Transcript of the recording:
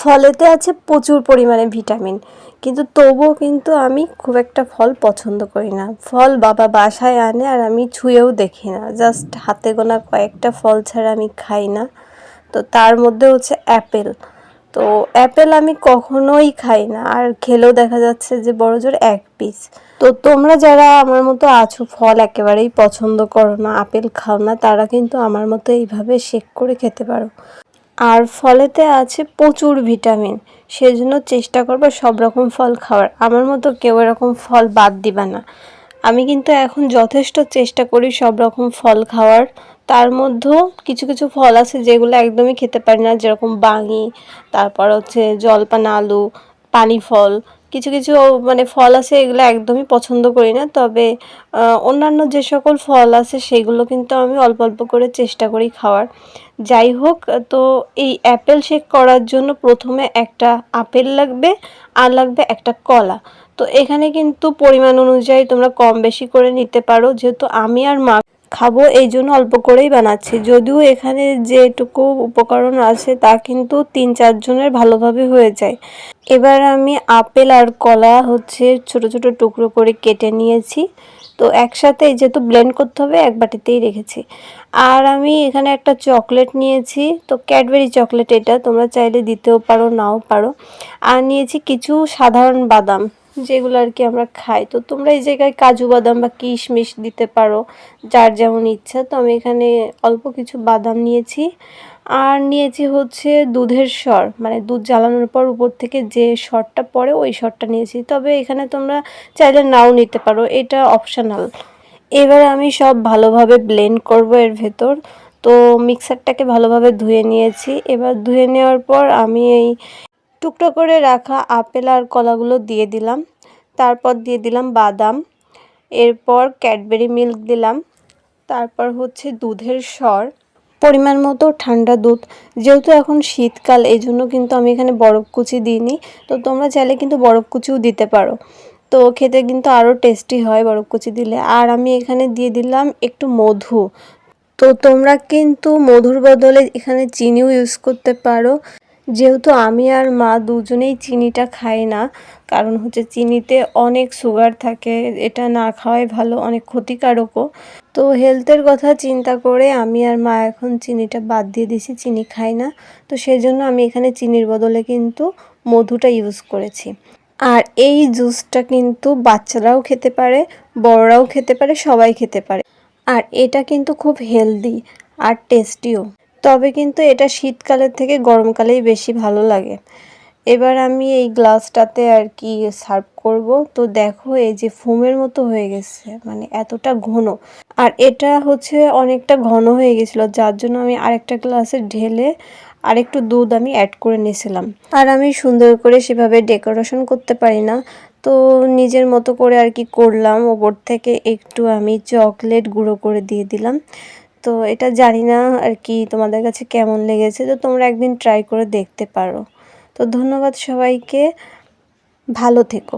ফলেতে আছে প্রচুর পরিমাণে ভিটামিন, কিন্তু তবুও কিন্তু আমি খুব একটা ফল পছন্দ করি না। ফল বাবা বাসায় আনে আর আমি ছুঁয়েও দেখি না, জাস্ট হাতে গোনা কয়েকটা ফল ছাড়া আমি খাই না। তো তার মধ্যে হচ্ছে অ্যাপেল। তো অ্যাপেল আমি কখনোই খাই না, আর খেলেও দেখা যাচ্ছে যে বড়জোর এক পিস। তো তোমরা যারা আমার মতো আছো, ফল একেবারেই পছন্দ করো না, আপেল খাও না, তারা কিন্তু আমার মতো এইভাবে শেক করে খেতে পারো। আর ফলেতে আছে প্রচুর ভিটামিন, সেজন্য চেষ্টা করবে সব রকম ফল খাওয়ার। আমার মতো কেউ এরকম ফল বাদ দিবা না। আমি কিন্তু এখন যথেষ্ট চেষ্টা করি সব রকম ফল খাওয়ার। তার মধ্যেও কিছু কিছু ফল আছে যেগুলো একদমই খেতে পারি না, যেরকম বাঙি, তারপর হচ্ছে জলপান, আলু, পানি ফল। কিছু কিছু মানে ফল আছে এগুলো একদমই পছন্দ করি না। তবে অন্যান্য যে সকল ফল আছে সেগুলো কিন্তু আমি অল্প অল্প করে চেষ্টা করি খাওয়ার। যাই হোক, তো এই অ্যাপেল শেক করার জন্য প্রথমে একটা আপেল লাগবে আর লাগবে একটা কলা। তো এখানে কিন্তু পরিমাণ অনুযায়ী তোমরা কম বেশি করে নিতে পারো, যেহেতু আমি আর মা খাবো এই জন্য অল্প করেই বানাচ্ছি। যদিও এখানে যেটুকু উপকরণ আছে তা কিন্তু 3-4 জনের ভালোভাবে হয়ে যায়। এবার আমি আপেল আর কলা হচ্ছে ছোট ছোট টুকরো করে কেটে নিয়েছি। তো একসাথে যেহেতু ব্লেন্ড করতে হবে এক বাটিতেই রেখেছি। আর আমি এখানে একটা চকলেট নিয়েছি, তো ক্যাডবেরি চকলেট, এটা তোমরা চাইলে দিতেও পারো নাও পারো। আর নিয়েছি কিছু সাধারণ বাদাম, যেগুলো আর কি আমরা খাই। তো তোমরা এই জায়গায় কাজু বাদাম বা কিশমিশ দিতে পারো, যার যেমন ইচ্ছা। তো আমি এখানে অল্প কিছু বাদাম নিয়েছি। আর নিয়েছি হচ্ছে দুধের সর, মানে দুধ জ্বালানোর পর উপর থেকে যে সরটা পড়ে ওই সরটা নিয়েছি। তবে এখানে তোমরা চাইলে নাও নিতে পারো, এটা অপশনাল। এবার আমি সব ভালোভাবে ব্লেন্ড করব এর ভেতর। তো মিক্সারটাকে ভালোভাবে ধুয়ে নিয়েছি। এবার ধুয়ে নেওয়ার পর আমি এই টুকরো করে রাখা আপেল আর কলাগুলো দিয়ে দিলাম। তারপর দিয়ে দিলাম বাদাম, এরপর ক্যাডবেরি মিল্ক দিলাম, তারপর হচ্ছে দুধের সর, পরিমাণ মতো ঠান্ডা দুধ। যেহেতু এখন শীতকাল এই জন্য কিন্তু আমি এখানে বরফ কুচি দিইনি। তো তোমরা চাইলে কিন্তু বরফ কুচিও দিতে পারো, তো খেতে কিন্তু আরও টেস্টি হয় বরফ কুচি দিলে। আর আমি এখানে দিয়ে দিলাম একটু মধু। তো তোমরা কিন্তু মধুর বদলে এখানে চিনিও ইউজ করতে পারো। যেহেতু আমি আর মা দুজনেই চিনিটা খাই না, কারণ হচ্ছে চিনিতে অনেক সুগার থাকে, এটা না খাওয়াই ভালো, অনেক ক্ষতিকারকও। তো হেলথের কথা চিন্তা করে আমি আর মা এখন চিনিটা বাদ দিয়ে দিছি, চিনি খাই না। তো সেজন্য আমি এখানে চিনির বদলে কিন্তু মধুটা ইউজ করেছি। আর এই জুসটা কিন্তু বাচ্চারাও খেতে পারে, বড়রাও খেতে পারে, সবাই খেতে পারে। আর এটা কিন্তু খুব হেলদি আর টেস্টিও। তবে কিন্তু এটা শীতকালের থেকে গরমকালেই বেশি ভালো লাগে। এবার আমি এই গ্লাসটাতে আর কি সার্ভ করব। তো দেখো এই যে ফোমের মতো হয়ে গেছে, মানে এতটা ঘন। আর এটা হচ্ছে অনেকটা ঘন হয়ে গেছিলো, যার জন্য আমি আরেকটা গ্লাসে ঢেলে আরেকটু দুধ আমি অ্যাড করে নিয়েছিলাম। আর আমি সুন্দর করে সেভাবে ডেকোরেশন করতে পারি না, তো নিজের মতো করে আর কি করলাম। ওপর থেকে একটু আমি চকলেট গুঁড়ো করে দিয়ে দিলাম। তো এটা জানি না আর কি তোমাদের কাছে কেমন লেগেছে, তো তোমরা একদিন ট্রাই করে দেখতে পারো। তো ধন্যবাদ সবাইকে, ভালো থেকো।